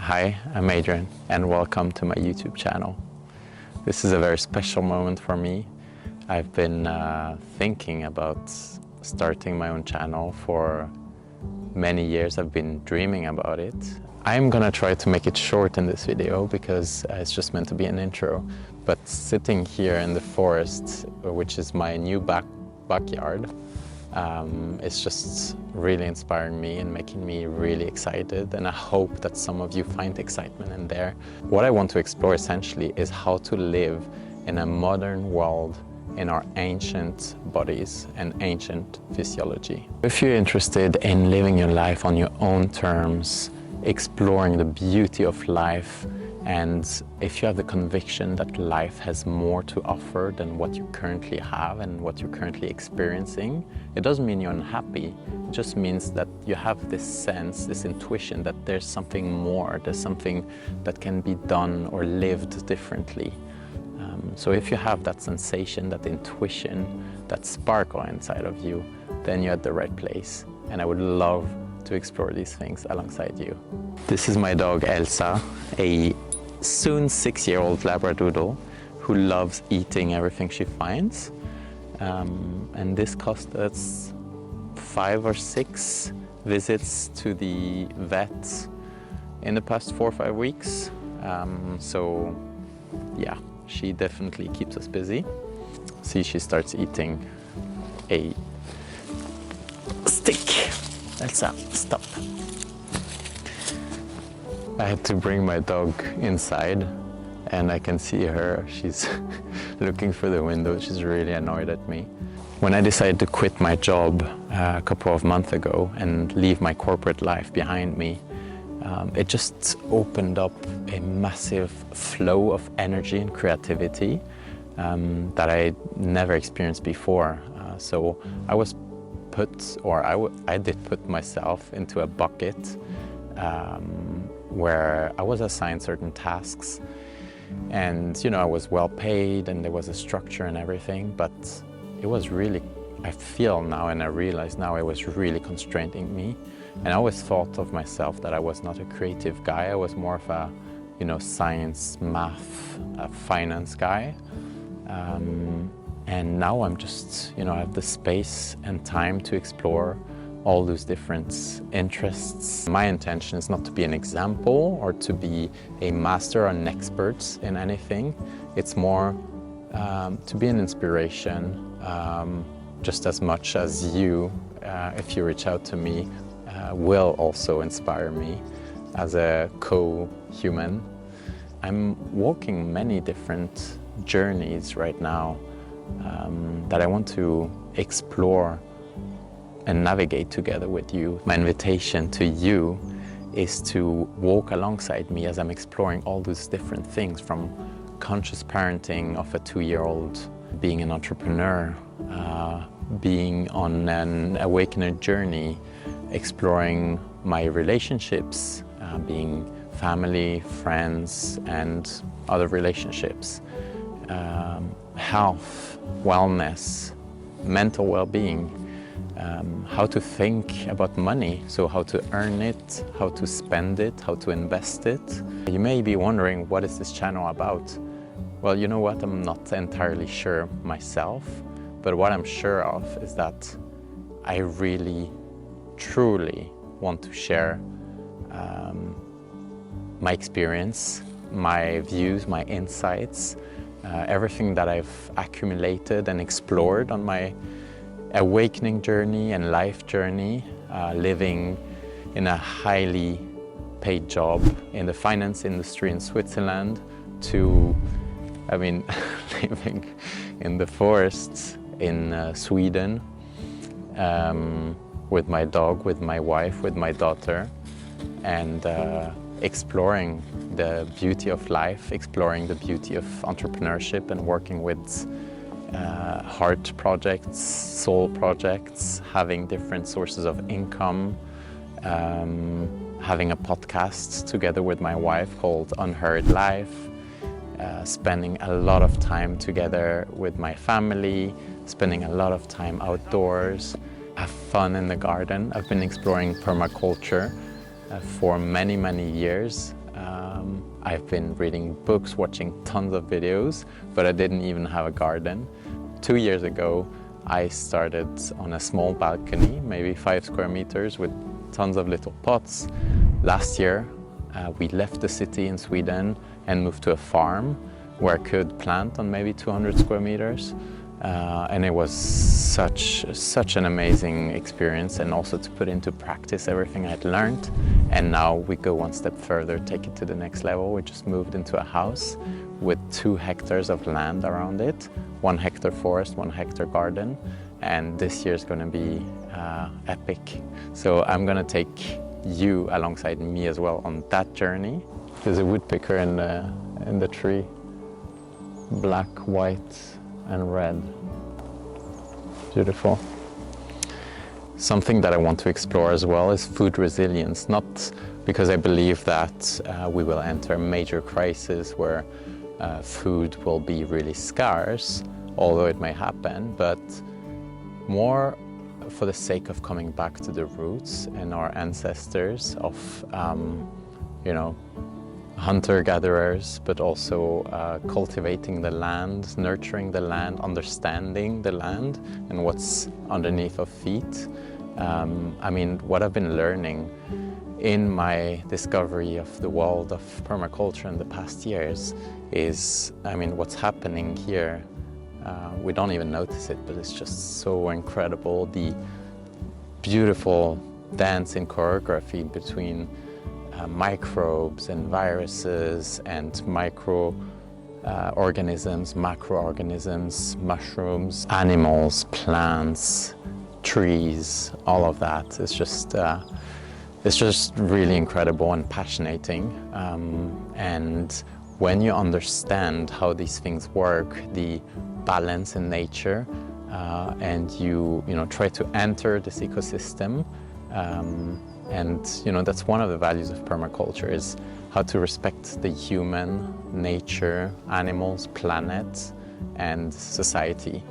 Hi, I'm Adrien and welcome to my YouTube channel. This is a very special moment for me. I've been thinking about starting my own channel for many years. I've been dreaming about it. I'm gonna try to make it short in this video because it's just meant to be an intro. But sitting here in the forest, which is my new backyard, it's just really inspiring me and making me really excited, and I hope that some of you find excitement in there. What I want to explore essentially is how to live in a modern world in our ancient bodies and ancient physiology. If you're interested in living your life on your own terms, exploring the beauty of life, and if you have the conviction that life has more to offer than what you currently have and what you're currently experiencing, it doesn't mean you're unhappy. It just means that you have this sense, this intuition that there's something more, there's something that can be done or lived differently. So if you have that sensation, that intuition, that sparkle inside of you, then you're at the right place. And I would love to explore these things alongside you. This is my dog Elsa, a soon 6-year-old Labradoodle who loves eating everything she finds. And this cost us 5 or 6 visits to the vet in the past 4 or 5 weeks. So yeah, she definitely keeps us busy. See, she starts eating a stick. Elsa, stop. I had to bring my dog inside and I can see her. She's looking through the window. She's really annoyed at me. When I decided to quit my job a couple of months ago and leave my corporate life behind me, it just opened up a massive flow of energy and creativity that I never experienced before. So I was I did put myself into a bucket where I was assigned certain tasks, and I was well paid and there was a structure and everything, but it was really, I feel now and I realize now, it was really constraining me. And I always thought of myself that I was not a creative guy. I was more of a science, math, finance guy. And now I'm just, I have the space and time to explore all those different interests. My intention is not to be an example or to be a master or an expert in anything. It's more to be an inspiration, just as much as you, if you reach out to me, will also inspire me as a co-human. I'm walking many different journeys right now that I want to explore and navigate together with you. My invitation to you is to walk alongside me as I'm exploring all those different things, from conscious parenting of a 2-year-old, being an entrepreneur, being on an awakening journey, exploring my relationships, being family, friends, and other relationships, health, wellness, mental well-being, how to think about money, so how to earn it, how to spend it, how to invest it. You may be wondering, what is this channel about? Well, you know what, I'm not entirely sure myself, but what I'm sure of is that I really, truly want to share my experience, my views, my insights, everything that I've accumulated and explored on my awakening journey and life journey, living in a highly paid job in the finance industry in Switzerland, to, living in the forests in Sweden, with my dog, with my wife, with my daughter, and exploring the beauty of life, exploring the beauty of entrepreneurship and working with heart projects, soul projects, having different sources of income, having a podcast together with my wife called Unheard Life, spending a lot of time together with my family, spending a lot of time outdoors, have fun in the garden. I've been exploring permaculture for many, many years. I've been reading books, watching tons of videos, but I didn't even have a garden. 2 years ago, I started on a small balcony, maybe 5 square meters, with tons of little pots. Last year, we left the city in Sweden and moved to a farm where I could plant on maybe 200 square meters. And it was such an amazing experience, and also to put into practice everything I'd learned. And now we go one step further, take it to the next level. We just moved into a house with 2 hectares of land around it, 1 hectare forest, 1 hectare garden. And this year is going to be epic. So I'm going to take you alongside me as well on that journey. There's a woodpecker in the tree, black, white and red. Beautiful. Something that I want to explore as well is food resilience, not because I believe that we will enter a major crisis where food will be really scarce, although it may happen, but more for the sake of coming back to the roots and our ancestors of, you know, hunter-gatherers, but also cultivating the land, nurturing the land, understanding the land and what's underneath our feet. I mean, what I've been learning in my discovery of the world of permaculture in the past years is, I mean, what's happening here. We don't even notice it, but it's just so incredible. The beautiful dance and choreography between microbes and viruses and organisms, macroorganisms, mushrooms, animals, plants, trees, all of that. It's just really incredible and passionating. And when you understand how these things work, the balance in nature, and you try to enter this ecosystem, and that's one of the values of permaculture, is how to respect the human, nature, animals, planet, and society.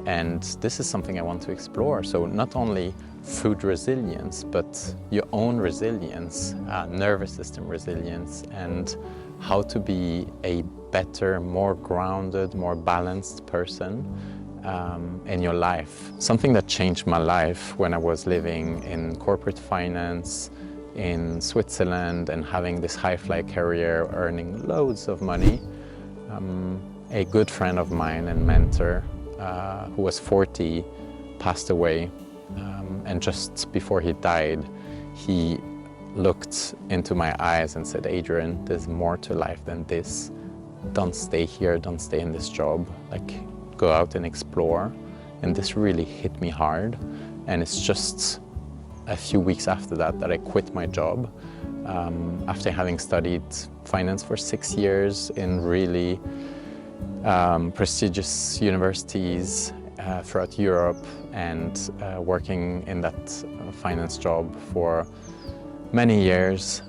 And this is something I want to explore. So not only food resilience, but your own resilience, nervous system resilience, and how to be a better, more grounded, more balanced person in your life. Something that changed my life when I was living in corporate finance in Switzerland and having this high-fly career, earning loads of money. A good friend of mine and mentor who was 40 passed away, and just before he died, he looked into my eyes and said, "Adrien, there's more to life than this. Don't stay here, don't stay in this job, like go out and explore." And this really hit me hard. And it's just a few weeks after that I quit my job, after having studied finance for 6 years in really prestigious universities throughout Europe, and working in that finance job for many years.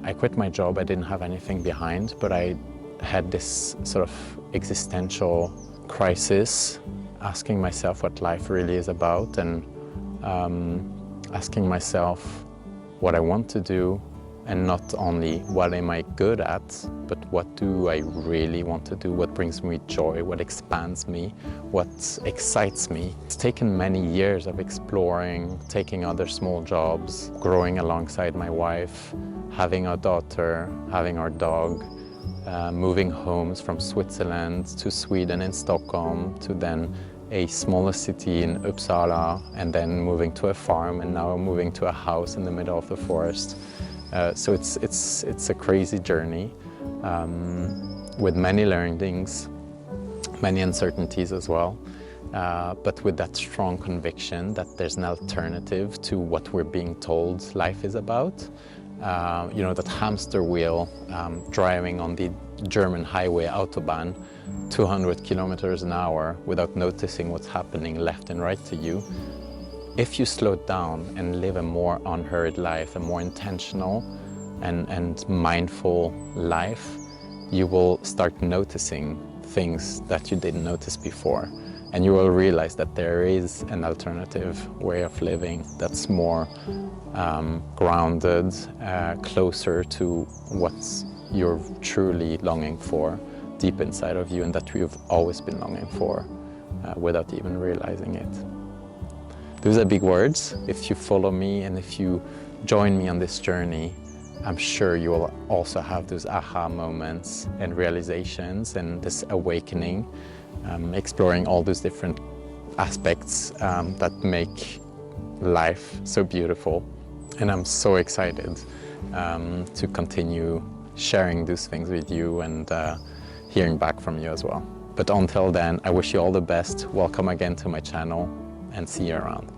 I quit my job. I didn't have anything behind, but I had this sort of existential crisis, asking myself what life really is about, and asking myself what I want to do, and not only what am I good at, but what do I really want to do, what brings me joy, what expands me, what excites me. It's taken many years of exploring, taking other small jobs, growing alongside my wife, having a daughter, having our dog, moving homes from Switzerland to Sweden in Stockholm, to then a smaller city in Uppsala, and then moving to a farm, and now moving to a house in the middle of the forest. So it's a crazy journey with many learnings, many uncertainties as well, but with that strong conviction that there's an alternative to what we're being told life is about. That hamster wheel, driving on the German highway Autobahn 200 kilometers an hour without noticing what's happening left and right to you. If you slow down and live a more unhurried life, a more intentional and mindful life, you will start noticing things that you didn't notice before. And you will realize that there is an alternative way of living that's more grounded, closer to what you're truly longing for deep inside of you, and that you've always been longing for without even realizing it. Those are big words. If you follow me and if you join me on this journey, I'm sure you will also have those aha moments and realizations and this awakening, exploring all those different aspects that make life so beautiful. And I'm so excited to continue sharing those things with you and hearing back from you as well. But until then, I wish you all the best. Welcome again to my channel and see you around.